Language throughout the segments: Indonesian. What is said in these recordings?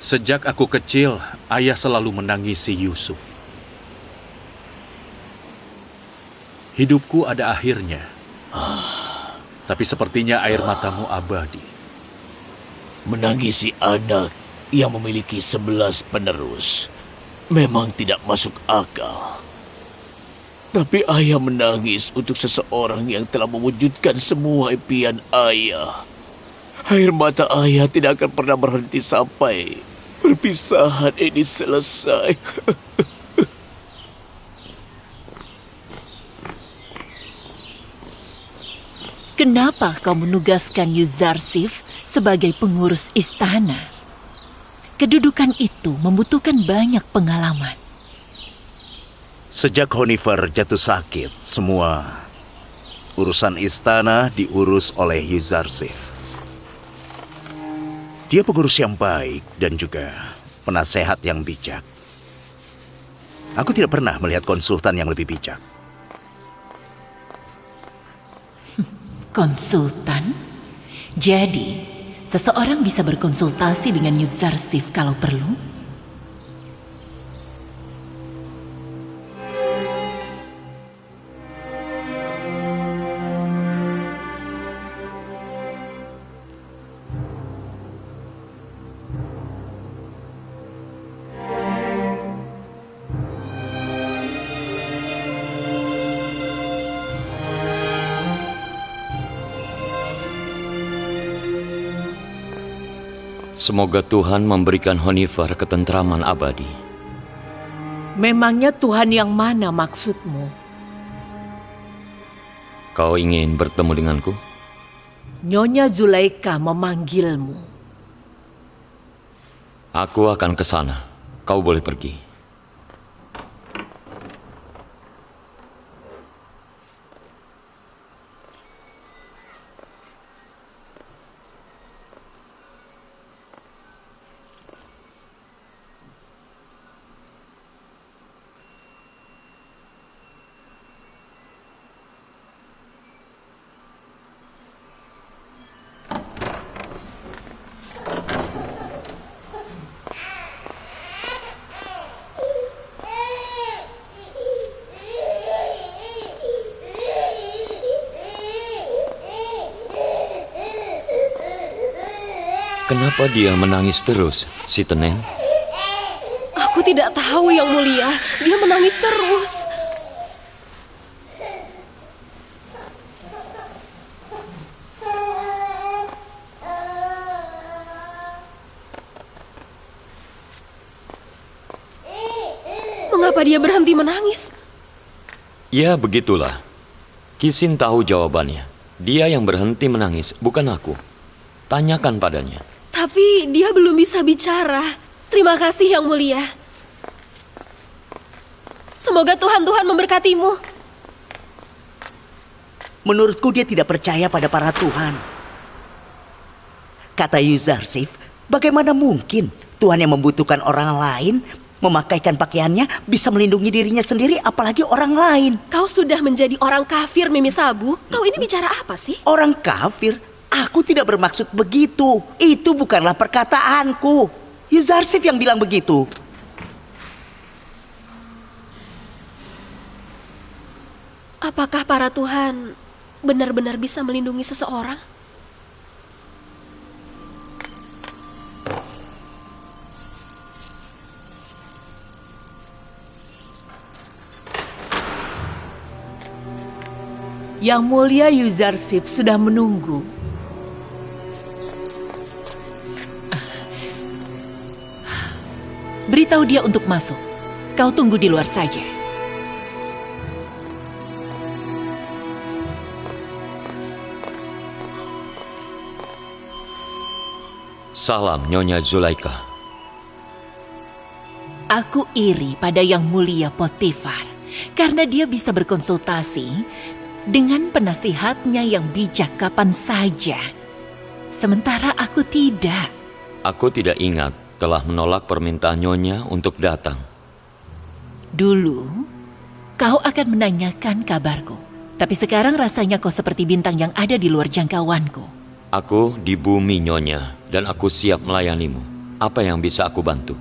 Sejak aku kecil, ayah selalu menangisi Yusuf. Hidupku ada akhirnya. Tapi sepertinya air matamu abadi. Menangisi anak yang memiliki 11 penerus memang tidak masuk akal. Tapi ayah menangis untuk seseorang yang telah mewujudkan semua impian ayah. Air mata ayah tidak akan pernah berhenti sampai perpisahan ini selesai. Kenapa kau menugaskan Yuzarsif sebagai pengurus istana? Kedudukan itu membutuhkan banyak pengalaman. Sejak Honifer jatuh sakit, semua urusan istana diurus oleh Yuzarsif. Dia pengurus yang baik dan juga penasehat yang bijak. Aku tidak pernah melihat konsultan yang lebih bijak. Konsultan? Jadi, seseorang bisa berkonsultasi dengan Yuzarsif kalau perlu? Semoga Tuhan memberikan Honifer ketentraman abadi. Memangnya Tuhan yang mana maksudmu? Kau ingin bertemu denganku? Nyonya Zulaika memanggilmu. Aku akan ke sana. Kau boleh pergi. Kenapa dia menangis terus, si Tenen? Aku tidak tahu, Yang Mulia. Dia menangis terus. Mengapa dia berhenti menangis? Ya, begitulah. Kisin tahu jawabannya. Dia yang berhenti menangis, bukan aku. Tanyakan padanya. Tapi dia belum bisa bicara. Terima kasih, Yang Mulia. Semoga Tuhan memberkatimu. Menurutku dia tidak percaya pada para Tuhan. Kata Yuzarsif, bagaimana mungkin Tuhan yang membutuhkan orang lain memakaikan pakaiannya bisa melindungi dirinya sendiri, apalagi orang lain. Kau sudah menjadi orang kafir, Mimi Sabu. Kau ini bicara apa sih? Orang kafir? Aku tidak bermaksud begitu. Itu bukanlah perkataanku. Yuzarsif yang bilang begitu. Apakah para Tuhan benar-benar bisa melindungi seseorang? Yang Mulia Yuzarsif sudah menunggu. Beritahu dia untuk masuk. Kau tunggu di luar saja. Salam, Nyonya Zulaika. Aku iri pada Yang Mulia Potifar karena dia bisa berkonsultasi dengan penasihatnya yang bijak kapan saja. Sementara aku tidak. Aku tidak ingat telah menolak permintaan Nyonya untuk datang. Dulu, kau akan menanyakan kabarku. Tapi sekarang rasanya kau seperti bintang yang ada di luar jangkauanku. Aku di bumi, Nyonya, dan aku siap melayanimu. Apa yang bisa aku bantu?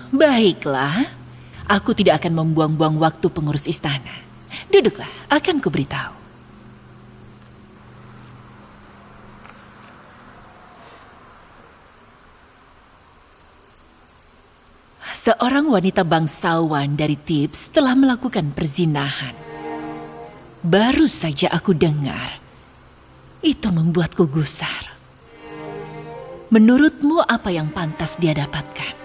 Baiklah, aku tidak akan membuang-buang waktu pengurus istana. Duduklah, akan kuberitahu. Seorang wanita bangsawan dari Thebes telah melakukan perzinahan. Baru saja aku dengar. Itu membuatku gusar. Menurutmu apa yang pantas dia dapatkan?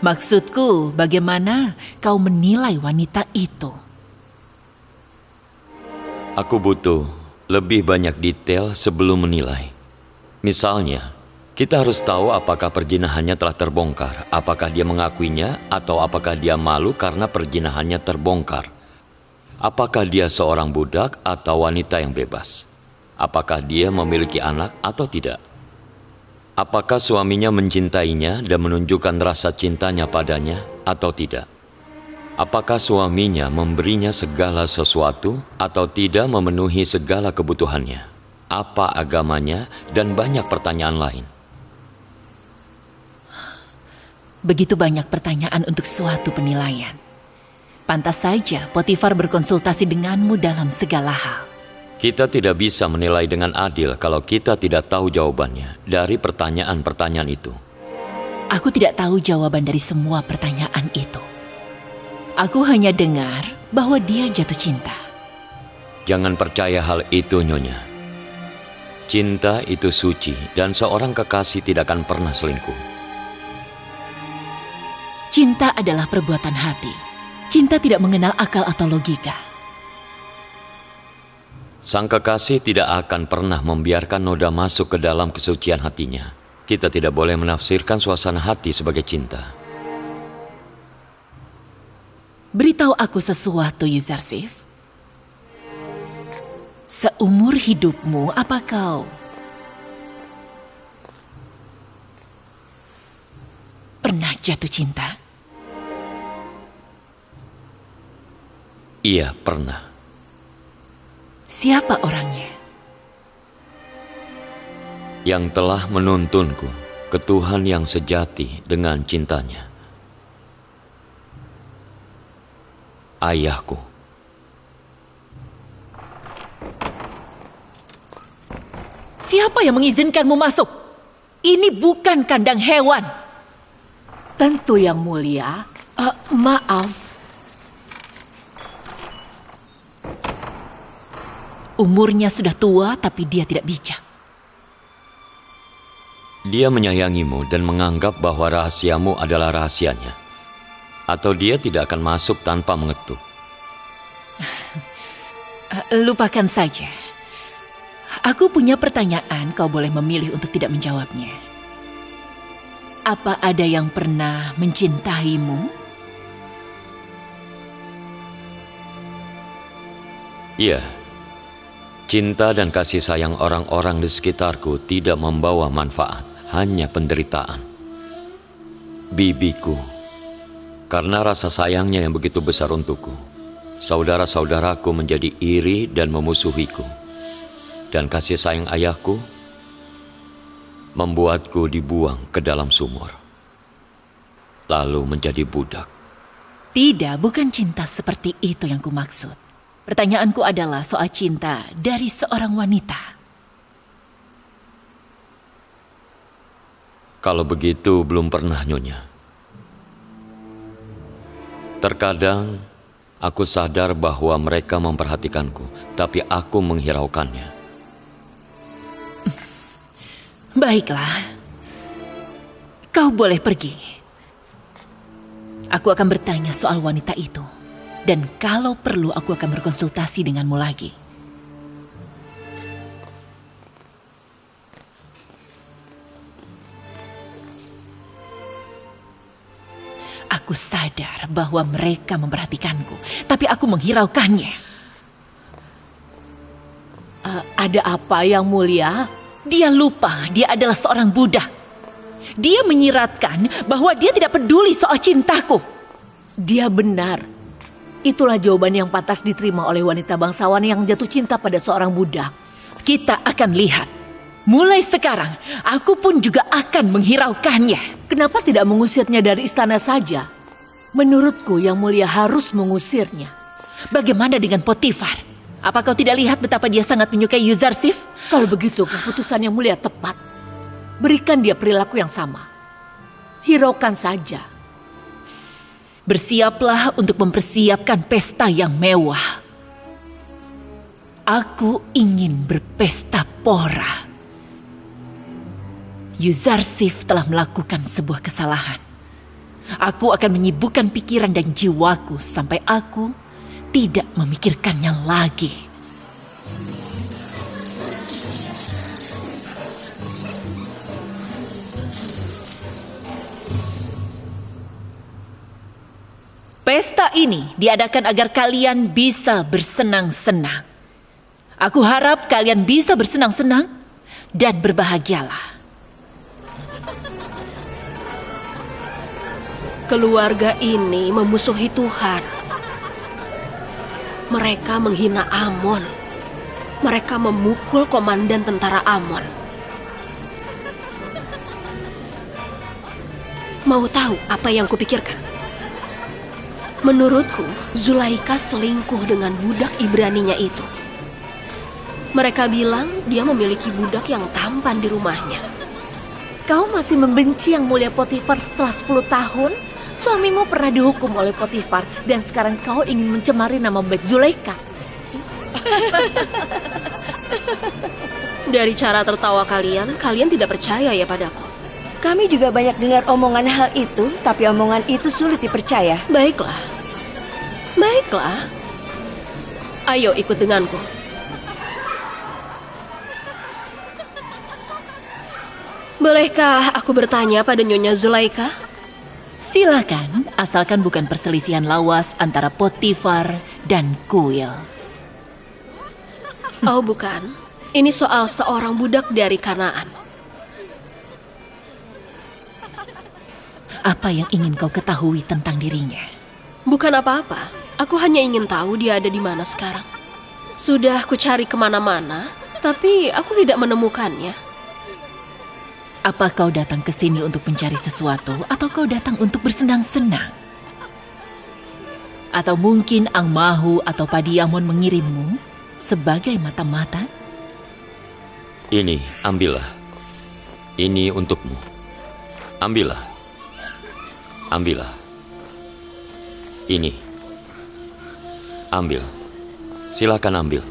Maksudku, bagaimana kau menilai wanita itu? Aku butuh lebih banyak detail sebelum menilai. Misalnya, kita harus tahu apakah perzinahannya telah terbongkar, apakah dia mengakuinya, atau apakah dia malu karena perzinahannya terbongkar. Apakah dia seorang budak atau wanita yang bebas? Apakah dia memiliki anak atau tidak? Apakah suaminya mencintainya dan menunjukkan rasa cintanya padanya atau tidak? Apakah suaminya memberinya segala sesuatu atau tidak memenuhi segala kebutuhannya? Apa agamanya dan banyak pertanyaan lain. Begitu banyak pertanyaan untuk suatu penilaian. Pantas saja Potifar berkonsultasi denganmu dalam segala hal. Kita tidak bisa menilai dengan adil kalau kita tidak tahu jawabannya dari pertanyaan-pertanyaan itu. Aku tidak tahu jawaban dari semua pertanyaan itu. Aku hanya dengar bahwa dia jatuh cinta. Jangan percaya hal itu, Nyonya. Cinta itu suci dan seorang kekasih tidak akan pernah selingkuh. Cinta adalah perbuatan hati. Cinta tidak mengenal akal atau logika. Sang kekasih tidak akan pernah membiarkan noda masuk ke dalam kesucian hatinya. Kita tidak boleh menafsirkan suasana hati sebagai cinta. Beritahu aku sesuatu, Yuzarsif. Seumur hidupmu, apa kau pernah jatuh cinta? Iya, pernah. Siapa orangnya? Yang telah menuntunku ke Tuhan yang sejati dengan cintanya. Ayahku. Siapa yang mengizinkanmu masuk? Ini bukan kandang hewan. Tentu yang mulia. Maaf. Umurnya sudah tua tapi dia tidak bijak. Dia menyayangimu dan menganggap bahwa rahasiamu adalah rahasianya. Atau dia tidak akan masuk tanpa mengetuk. Lupakan saja. Aku punya pertanyaan, kau boleh memilih untuk tidak menjawabnya. Apa ada yang pernah mencintaimu? Iya. Cinta dan kasih sayang orang-orang di sekitarku tidak membawa manfaat, hanya penderitaan. Bibiku, karena rasa sayangnya yang begitu besar untukku, saudara-saudaraku menjadi iri dan memusuhiku. Dan kasih sayang ayahku membuatku dibuang ke dalam sumur, lalu menjadi budak. Tidak, bukan cinta seperti itu yang kumaksud. Pertanyaanku adalah soal cinta dari seorang wanita. Kalau begitu belum pernah, Nyonya. Terkadang aku sadar bahwa mereka memperhatikanku, tapi aku menghiraukannya. Baiklah, kau boleh pergi. Aku akan bertanya soal wanita itu. Dan kalau perlu aku akan berkonsultasi denganmu lagi. Aku sadar bahwa mereka memperhatikanku, tapi aku menghiraukannya. Ada apa yang mulia? Dia lupa dia adalah seorang budak. Dia menyiratkan bahwa dia tidak peduli soal cintaku. Dia benar. Itulah jawaban yang pantas diterima oleh wanita bangsawan yang jatuh cinta pada seorang budak. Kita akan lihat. Mulai sekarang, aku pun juga akan menghiraukannya. Kenapa tidak mengusirnya dari istana saja? Menurutku Yang Mulia harus mengusirnya. Bagaimana dengan Potifar? Apa kau tidak lihat betapa dia sangat menyukai Yuzarsif? Kalau begitu, keputusan Yang Mulia tepat. Berikan dia perilaku yang sama. Hiraukan saja. Bersiaplah untuk mempersiapkan pesta yang mewah. Aku ingin berpesta pora. Yuzarsif telah melakukan sebuah kesalahan. Aku akan menyibukkan pikiran dan jiwaku sampai aku tidak memikirkannya lagi. Pesta ini diadakan agar kalian bisa bersenang-senang. Aku harap kalian bisa bersenang-senang dan berbahagialah. Keluarga ini memusuhi Tuhan. Mereka menghina Amon. Mereka memukul komandan tentara Amon. Mau tahu apa yang kupikirkan? Menurutku, Zulaika selingkuh dengan budak Ibraninya itu. Mereka bilang dia memiliki budak yang tampan di rumahnya. Kau masih membenci Yang Mulia Potifar setelah 10 tahun? Suamimu pernah dihukum oleh Potifar dan sekarang kau ingin mencemari nama baik Zulaika. Dari cara tertawa kalian tidak percaya ya padaku. Kami juga banyak dengar omongan hal itu, tapi omongan itu sulit dipercaya. Baiklah. Ayo ikut denganku. Bolehkah aku bertanya pada Nyonya Zulaika? Silakan, asalkan bukan perselisihan lawas antara Potifar dan Kuil. Oh bukan, ini soal seorang budak dari Kanaan. Apa yang ingin kau ketahui tentang dirinya? Bukan apa-apa, aku hanya ingin tahu dia ada di mana sekarang. Sudah ku cari kemana-mana, tapi aku tidak menemukannya. Apa kau datang ke sini untuk mencari sesuatu atau kau datang untuk bersenang-senang? Atau mungkin Ang Mahu atau Padiamon mengirimmu sebagai mata-mata? Ini, ambillah. Ini untukmu. Ambillah. Ini. Ambil. Silakan ambil.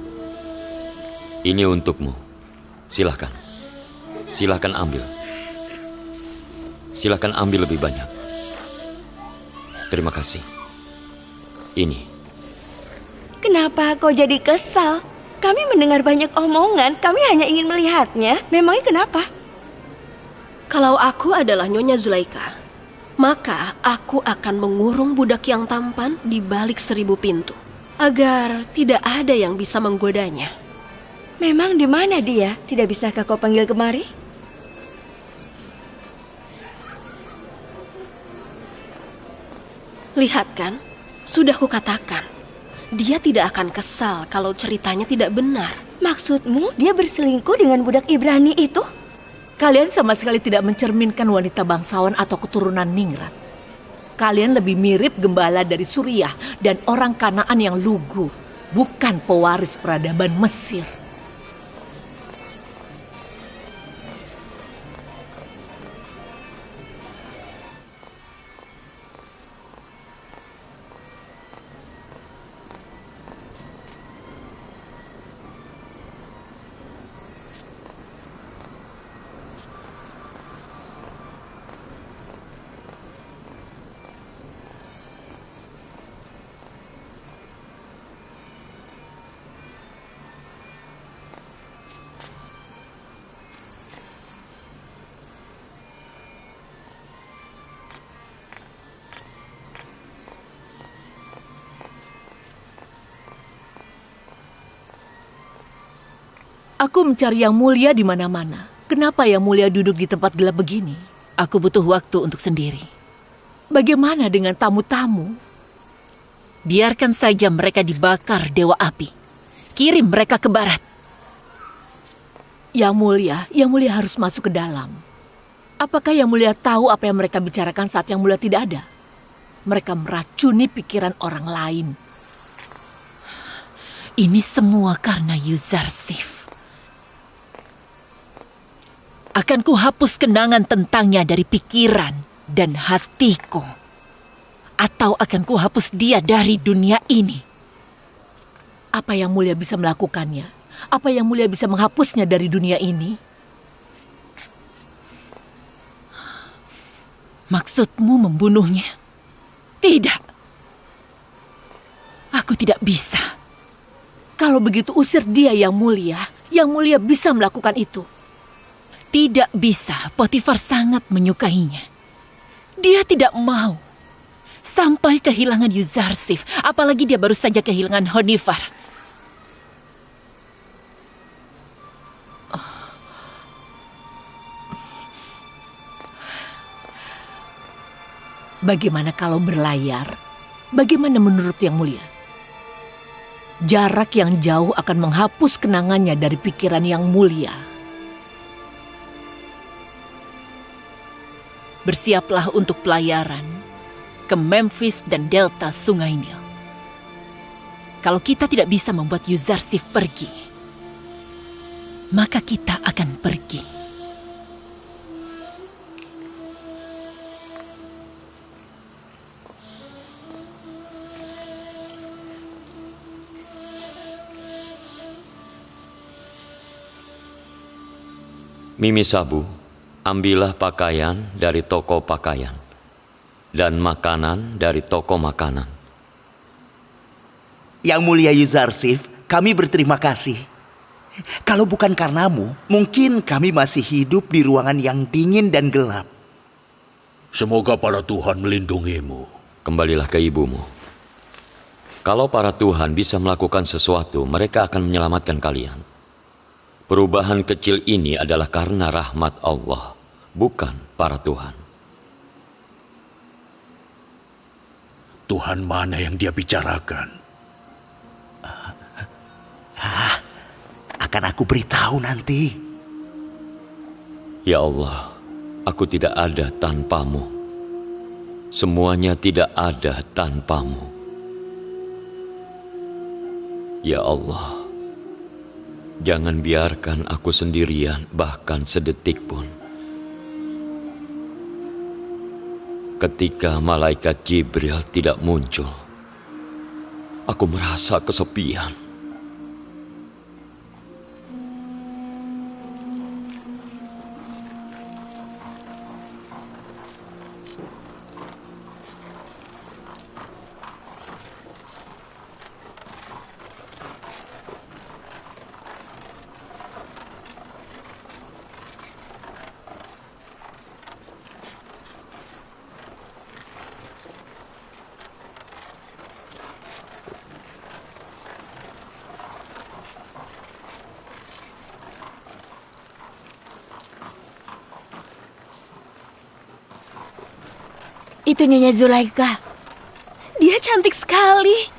Ini untukmu. Silakan ambil. Silakan ambil lebih banyak. Terima kasih. Ini. Kenapa kau jadi kesal? Kami mendengar banyak omongan, kami hanya ingin melihatnya. Memangnya kenapa? Kalau aku adalah Nyonya Zulaika, maka aku akan mengurung budak yang tampan di balik 1000 pintu, agar tidak ada yang bisa menggodanya. Memang di mana dia? Tidak bisakah kau panggil kemari? Lihat kan, sudah kukatakan, dia tidak akan kesal kalau ceritanya tidak benar. Maksudmu dia berselingkuh dengan budak Ibrani itu? Kalian sama sekali tidak mencerminkan wanita bangsawan atau keturunan Ningrat. Kalian lebih mirip gembala dari Suriah dan orang Kanaan yang lugu, bukan pewaris peradaban Mesir. Aku mencari Yang Mulia di mana-mana. Kenapa Yang Mulia duduk di tempat gelap begini? Aku butuh waktu untuk sendiri. Bagaimana dengan tamu-tamu? Biarkan saja mereka dibakar Dewa Api. Kirim mereka ke barat. Yang Mulia harus masuk ke dalam. Apakah Yang Mulia tahu apa yang mereka bicarakan saat Yang Mulia tidak ada? Mereka meracuni pikiran orang lain. Ini semua karena Yuzarsif. Akan kuhapus kenangan tentangnya dari pikiran dan hatiku. Atau akan kuhapus dia dari dunia ini. Apa Yang Mulia bisa melakukannya? Apa Yang Mulia bisa menghapusnya dari dunia ini? Maksudmu membunuhnya? Tidak. Aku tidak bisa. Kalau begitu usir dia Yang Mulia. Yang Mulia bisa melakukan itu. Tidak bisa. Potifar sangat menyukainya. Dia tidak mau. Sampai kehilangan Yuzarsif. Apalagi dia baru saja kehilangan Honifar. Bagaimana kalau berlayar? Bagaimana menurut Yang Mulia? Jarak yang jauh akan menghapus kenangannya dari pikiran Yang Mulia. Bersiaplah untuk pelayaran ke Memphis dan delta Sungai Nil. Kalau kita tidak bisa membuat Yuzarsif pergi, maka kita akan pergi. Mimi Sabu, ambillah pakaian dari toko pakaian dan makanan dari toko makanan. Yang Mulia Yuzarsif, kami berterima kasih. Kalau bukan karenamu, mungkin kami masih hidup di ruangan yang dingin dan gelap. Semoga para Tuhan melindungimu. Kembalilah ke ibumu. Kalau para Tuhan bisa melakukan sesuatu, mereka akan menyelamatkan kalian. Perubahan kecil ini adalah karena rahmat Allah, bukan para Tuhan. Tuhan mana yang dia bicarakan? Akan aku beritahu nanti. Ya Allah, aku tidak ada tanpamu. Semuanya tidak ada tanpamu. Ya Allah, jangan biarkan aku sendirian bahkan sedetik pun. Ketika malaikat Jibril tidak muncul, aku merasa kesepian. Itu Nyonya Zulaika. Dia cantik sekali.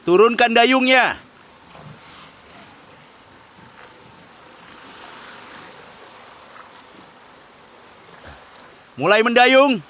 turunkan dayungnya. Mulai mendayung.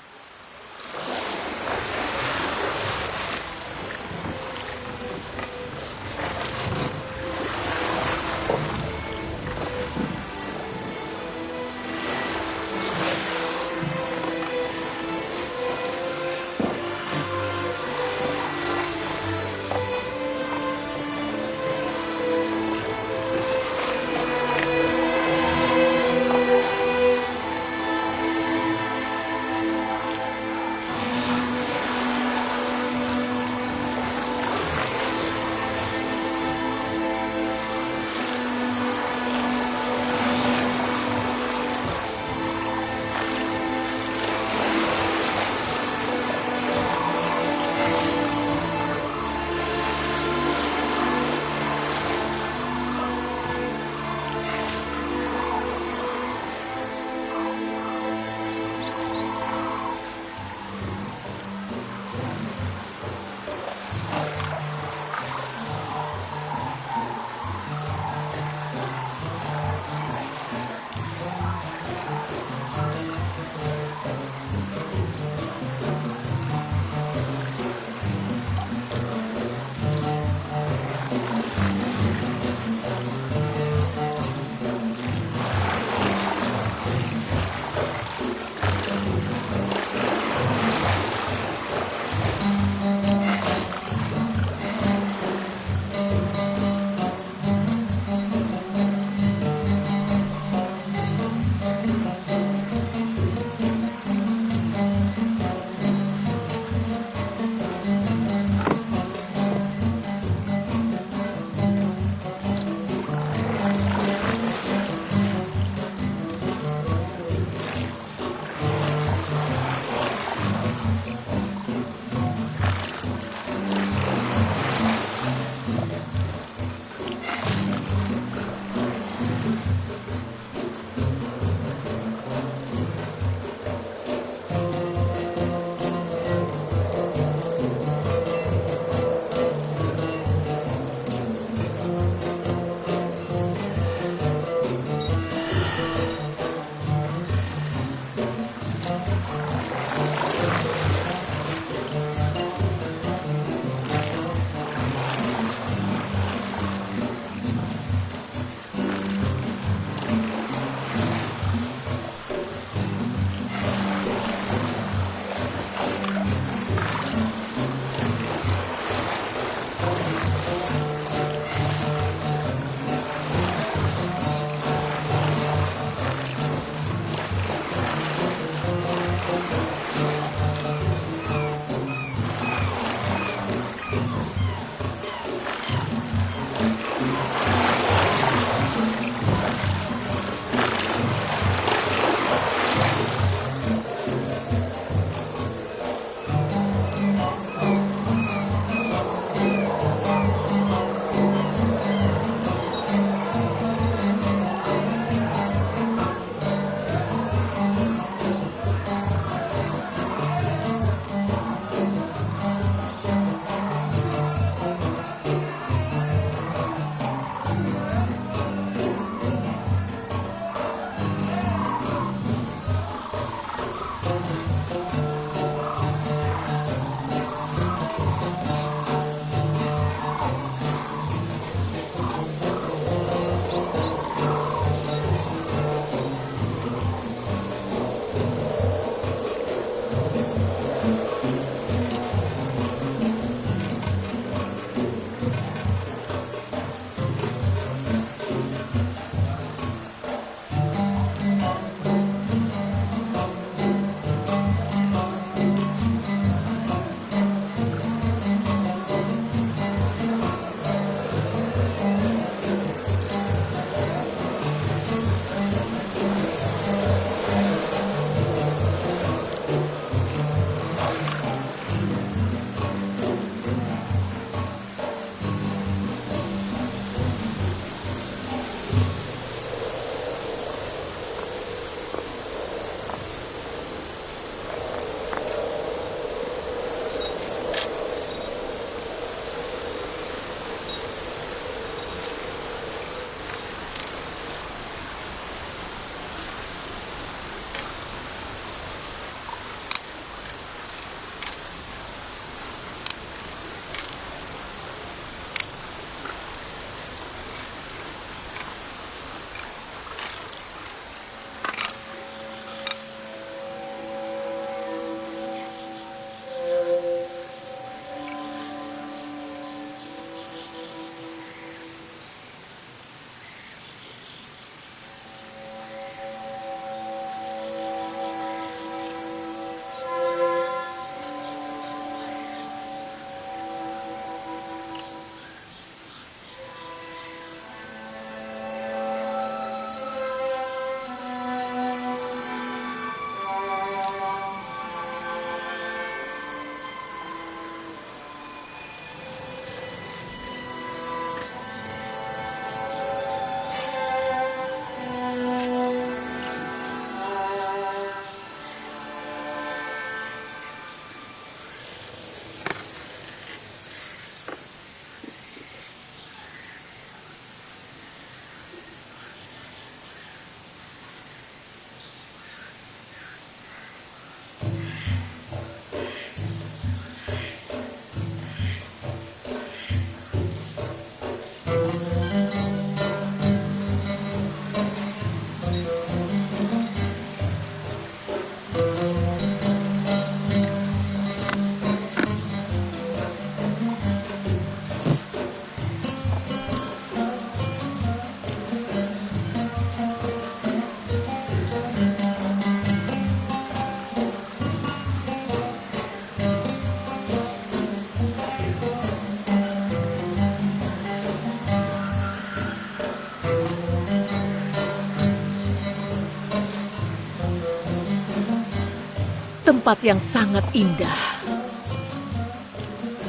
tempat yang sangat indah.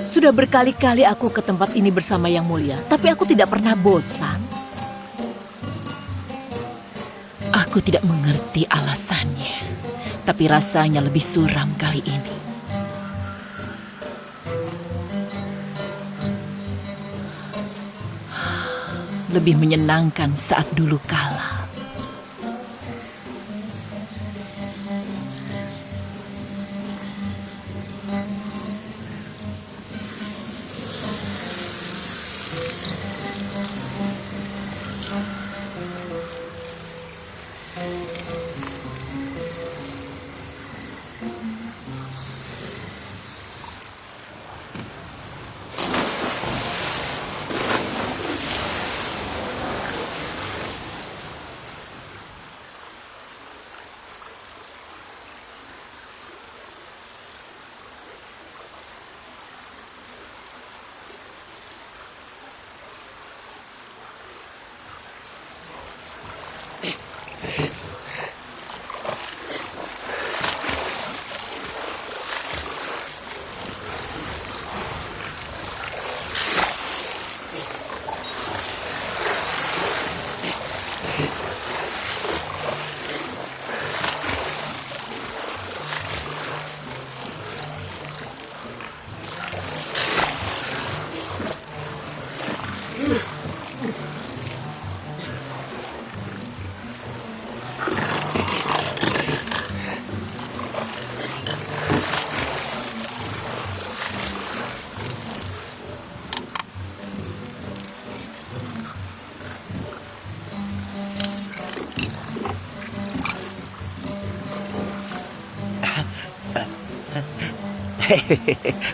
Sudah berkali-kali aku ke tempat ini bersama Yang Mulia, tapi aku tidak pernah bosan. Aku tidak mengerti alasannya, tapi rasanya lebih suram kali ini. Lebih menyenangkan saat dulu kala.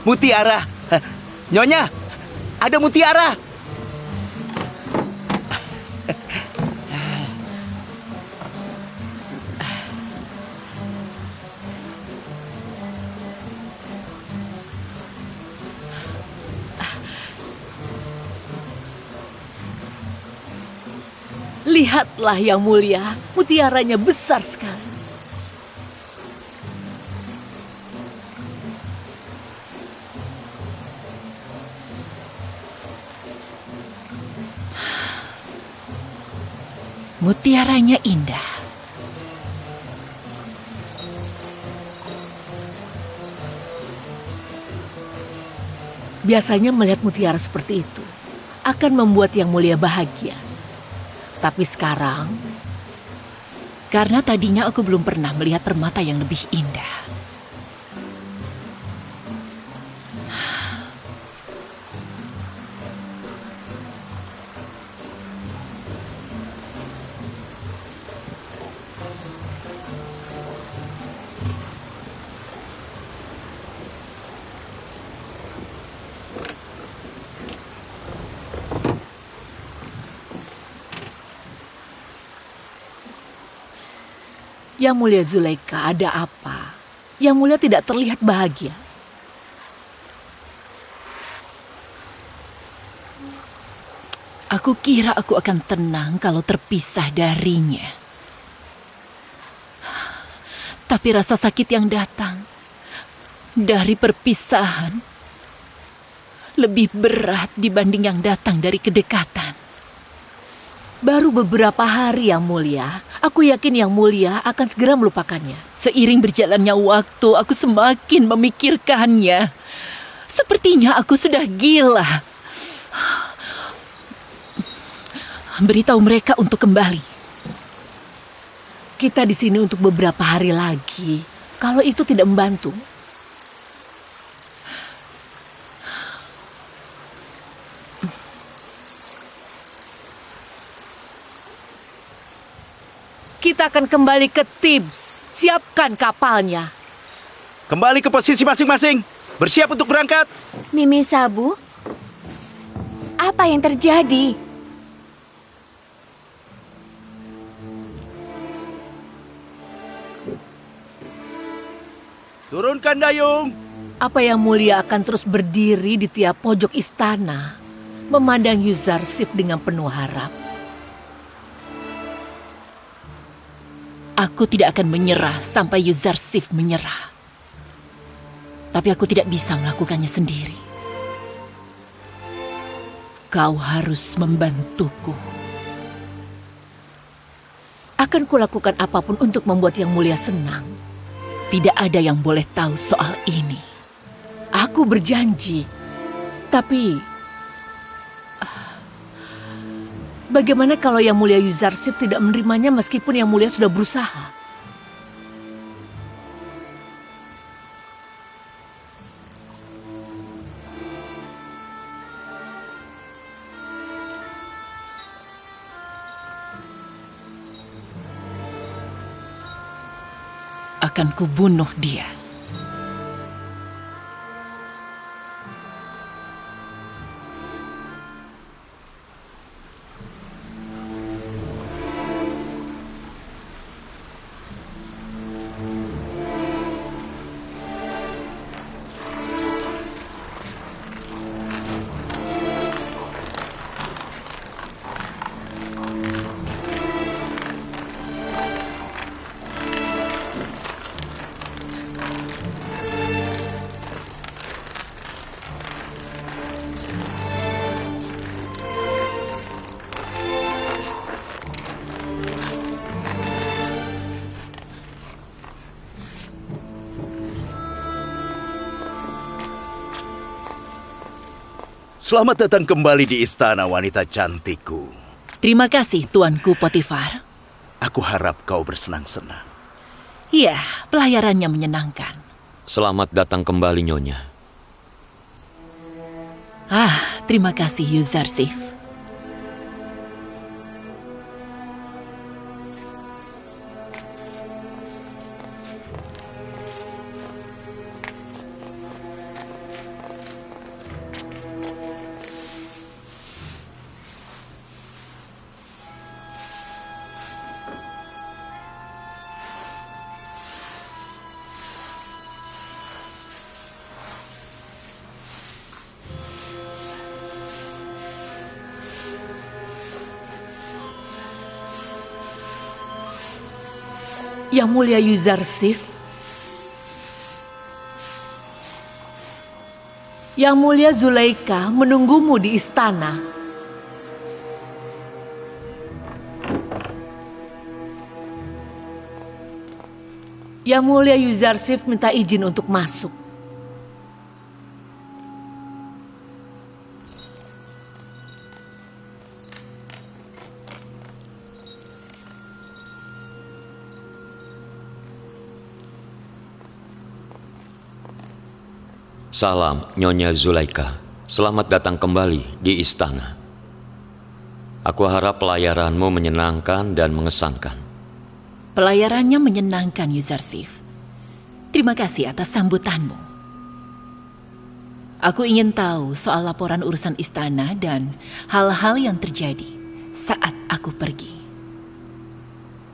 Mutiara. Nyonya, ada mutiara. Lihatlah Yang Mulia, mutiaranya besar sekali. Mutiaranya indah. Biasanya melihat mutiara seperti itu akan membuat Yang Mulia bahagia. Tapi sekarang, Karena tadinya aku belum pernah melihat permata yang lebih indah. Yang Mulia Zulaika, ada apa? Yang Mulia tidak terlihat bahagia. Aku kira aku akan tenang kalau terpisah darinya. Tapi rasa sakit yang datang dari perpisahan lebih berat dibanding yang datang dari kedekatan. Baru beberapa hari Yang Mulia, aku yakin Yang Mulia akan segera melupakannya. Seiring berjalannya waktu, aku semakin memikirkannya. Sepertinya aku sudah gila. Beritahu mereka untuk kembali. Kita di sini untuk beberapa hari lagi. Kalau itu tidak membantu, kita akan kembali ke Thebes. Siapkan kapalnya. Kembali ke posisi masing-masing. Bersiap untuk berangkat. Mimi Sabu, apa yang terjadi? Turunkan dayung. Apa Yang Mulia akan terus berdiri di tiap pojok istana, memandang Yuzarsif dengan penuh harap. Aku tidak akan menyerah sampai Yuzarsif menyerah. Tapi aku tidak bisa melakukannya sendiri. Kau harus membantuku. Akan kulakukan apapun untuk membuat Yang Mulia senang. Tidak ada yang boleh tahu soal ini. Aku berjanji. Tapi bagaimana kalau Yang Mulia Yuzarsif tidak menerimanya meskipun Yang Mulia sudah berusaha? Akan kubunuh dia. Selamat datang kembali di istana, wanita cantikku. Terima kasih, Tuanku Potifar. Aku harap kau bersenang-senang. Iya, pelayarannya menyenangkan. Selamat datang kembali, Nyonya. Terima kasih, Yuzarsif. Yang Mulia Yuzarsif, Yang Mulia Zulaika menunggumu di istana. Yang Mulia Yuzarsif minta izin untuk masuk. Salam, Nyonya Zulaika. Selamat datang kembali di istana. Aku harap pelayaranmu menyenangkan dan mengesankan. Pelayarannya menyenangkan, Yuzarsif. Terima kasih atas sambutanmu. Aku ingin tahu soal laporan urusan istana dan hal-hal yang terjadi saat aku pergi.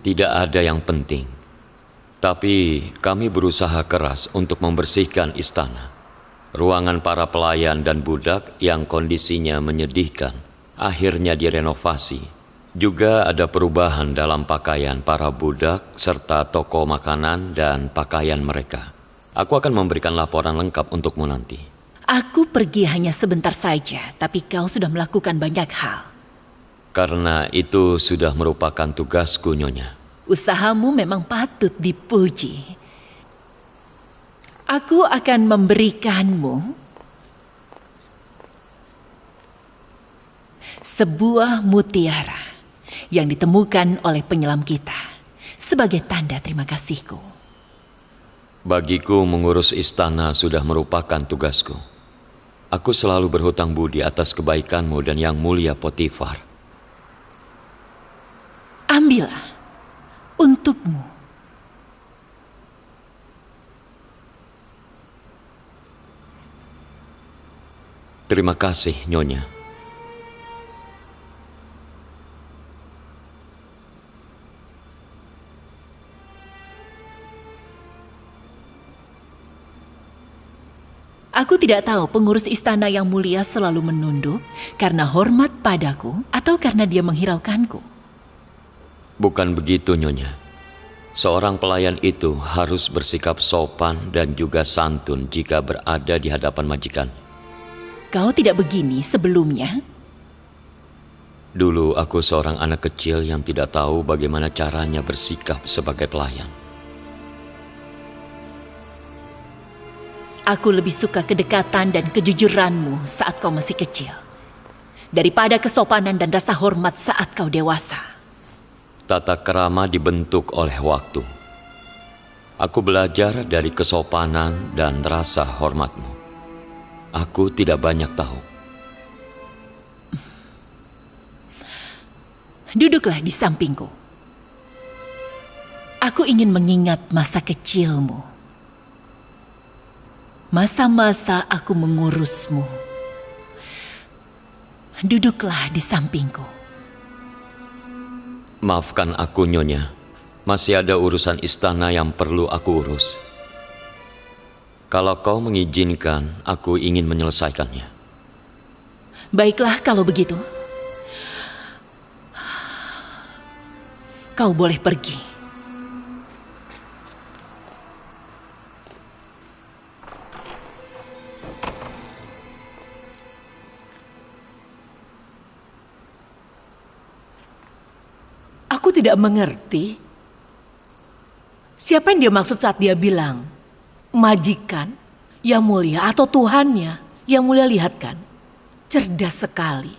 Tidak ada yang penting. Tapi kami berusaha keras untuk membersihkan istana. Ruangan para pelayan dan budak yang kondisinya menyedihkan akhirnya direnovasi. Juga ada perubahan dalam pakaian para budak serta toko makanan dan pakaian mereka. Aku akan memberikan laporan lengkap untukmu nanti. Aku pergi hanya sebentar saja, tapi kau sudah melakukan banyak hal. Karena itu sudah merupakan tugasku, Nyonya. Usahamu memang patut dipuji. Aku akan memberikanmu sebuah mutiara yang ditemukan oleh penyelam kita sebagai tanda terima kasihku. Bagiku mengurus istana sudah merupakan tugasku. Aku selalu berhutang budi atas kebaikanmu dan Yang Mulia Potifar. Ambillah untukmu. Terima kasih, Nyonya. Aku tidak tahu pengurus istana Yang Mulia selalu menunduk karena hormat padaku atau karena dia menghiraukanku. Bukan begitu, Nyonya. Seorang pelayan itu harus bersikap sopan dan juga santun jika berada di hadapan majikan. Kau tidak begini sebelumnya? Dulu aku seorang anak kecil yang tidak tahu bagaimana caranya bersikap sebagai pelayan. Aku lebih suka kedekatan dan kejujuranmu saat kau masih kecil, daripada kesopanan dan rasa hormat saat kau dewasa. Tata krama dibentuk oleh waktu. Aku belajar dari kesopanan dan rasa hormatmu. Aku tidak banyak tahu. Duduklah di sampingku. Aku ingin mengingat masa kecilmu. Masa-masa aku mengurusmu. Duduklah di sampingku. Maafkan aku, Nyonya. Masih ada urusan istana yang perlu aku urus. Kalau kau mengizinkan, aku ingin menyelesaikannya. Baiklah kalau begitu. Kau boleh pergi. Aku tidak mengerti. Siapa yang dia maksud saat dia bilang majikan yang mulia atau Tuhannya yang mulia? Lihat kan, cerdas sekali.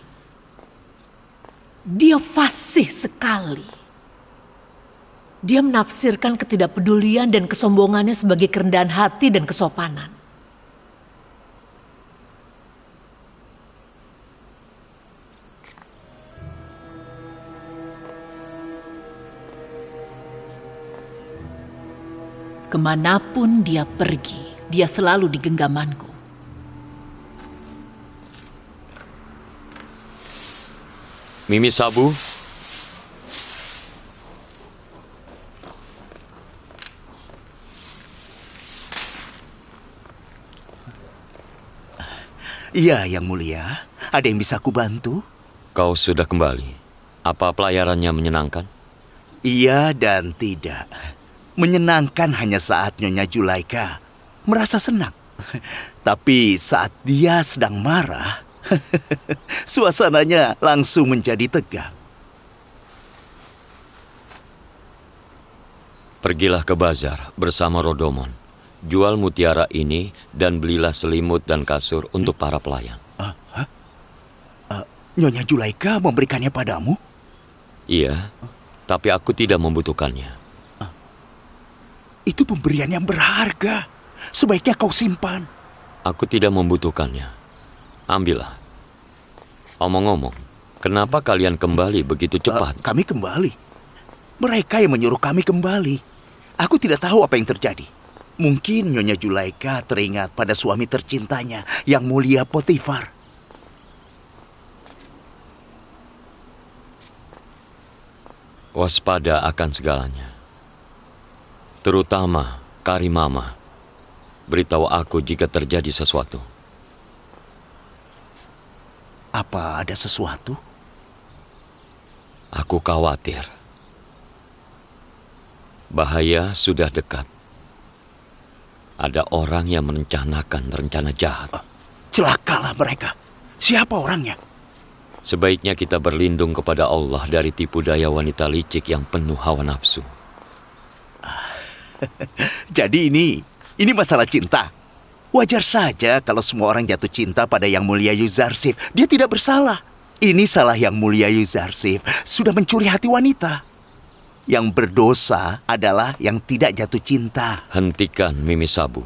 Dia fasih sekali. Dia menafsirkan ketidakpedulian dan kesombongannya sebagai kerendahan hati dan kesopanan. Kemanapun dia pergi, dia selalu di genggamanku. Mimi Sabu, Iya, Yang Mulia. Ada yang bisa aku bantu? kau sudah kembali. Apa pelayarannya menyenangkan? Iya dan tidak. Menyenangkan hanya saat Nyonya Julaika merasa senang. Tapi saat dia sedang marah, suasananya langsung menjadi tegang. Pergilah ke bazar bersama Rodomon. Jual mutiara ini dan belilah selimut dan kasur untuk para pelayan. Nyonya Julaika memberikannya padamu? Iya, tapi aku tidak membutuhkannya. Itu pemberian yang berharga. Sebaiknya kau simpan. Aku tidak membutuhkannya. Ambillah. Omong-omong, kenapa kalian kembali begitu cepat? Kami kembali. Mereka yang menyuruh kami kembali. Aku tidak tahu apa yang terjadi. Mungkin Nyonya Julaika teringat pada suami tercintanya yang mulia Potifar. Waspada akan segalanya. Terutama Karimama. Beritahu aku jika terjadi sesuatu. Apa ada sesuatu? Aku khawatir. Bahaya sudah dekat. Ada orang yang merencanakan rencana jahat. Celakalah mereka. Siapa orangnya? Sebaiknya kita berlindung kepada Allah dari tipu daya wanita licik yang penuh hawa nafsu. Jadi ini masalah cinta. Wajar saja kalau semua orang jatuh cinta pada Yang Mulia Yuzarsif. Dia tidak bersalah. Ini salah Yang Mulia Yuzarsif. Sudah mencuri hati wanita. Yang berdosa adalah yang tidak jatuh cinta. Hentikan, Mimi Sabu.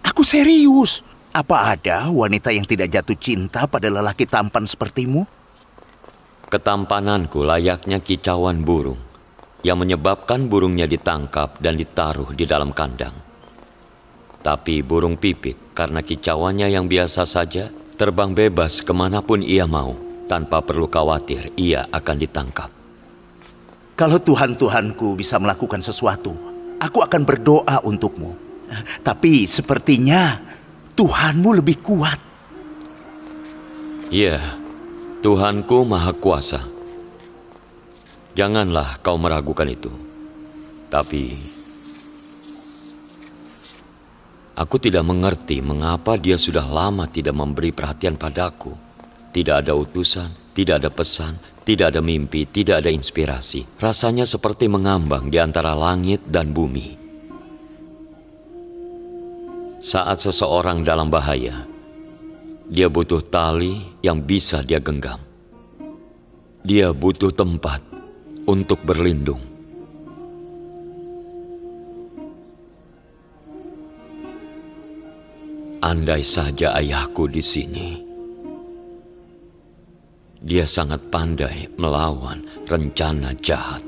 Aku serius. Apa ada wanita yang tidak jatuh cinta pada lelaki tampan sepertimu? Ketampananku layaknya kicauan burung yang menyebabkan burungnya ditangkap dan ditaruh di dalam kandang. Tapi burung pipit karena kicauannya yang biasa saja terbang bebas kemanapun ia mau tanpa perlu khawatir ia akan ditangkap. Kalau Tuhan-Tuhanku bisa melakukan sesuatu, aku akan berdoa untukmu. Tapi sepertinya Tuhanmu lebih kuat. Iya, Tuhanku Maha Kuasa. Janganlah kau meragukan itu. Tapi aku tidak mengerti mengapa dia sudah lama tidak memberi perhatian padaku. Tidak ada utusan, tidak ada pesan, tidak ada mimpi, tidak ada inspirasi. Rasanya seperti mengambang di antara langit dan bumi. Saat seseorang dalam bahaya, dia butuh tali yang bisa dia genggam. Dia butuh tempat untuk berlindung. Andai saja ayahku di sini. Dia sangat pandai melawan rencana jahat.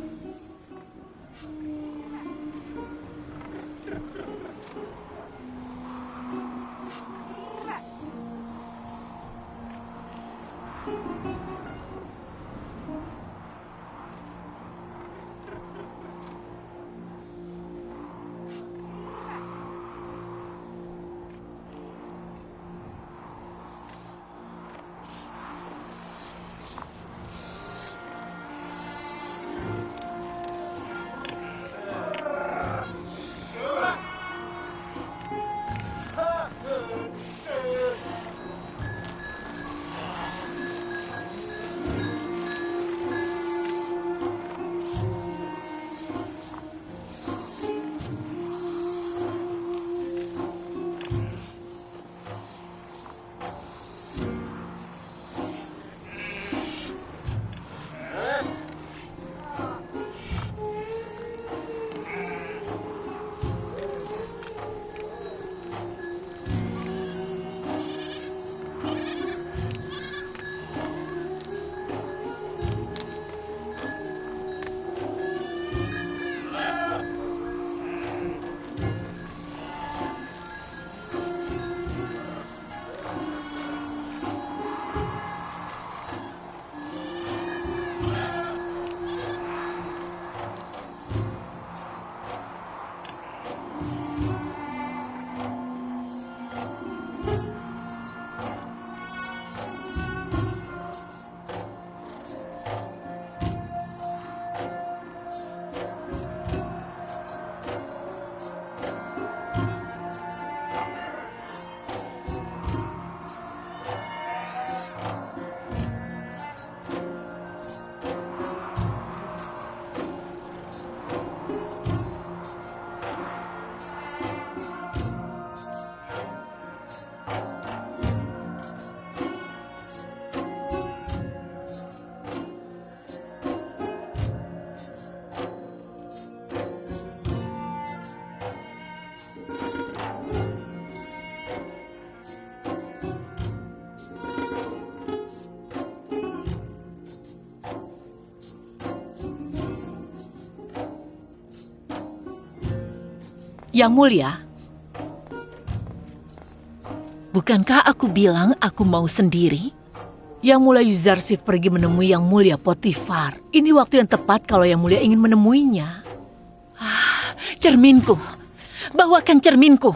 Yang Mulia, Bukankah aku bilang aku mau sendiri? Yang Mulia Yuzarsif pergi menemui Yang Mulia Potifar. Ini waktu yang tepat kalau Yang Mulia ingin menemuinya. Cerminku, bawakan cerminku.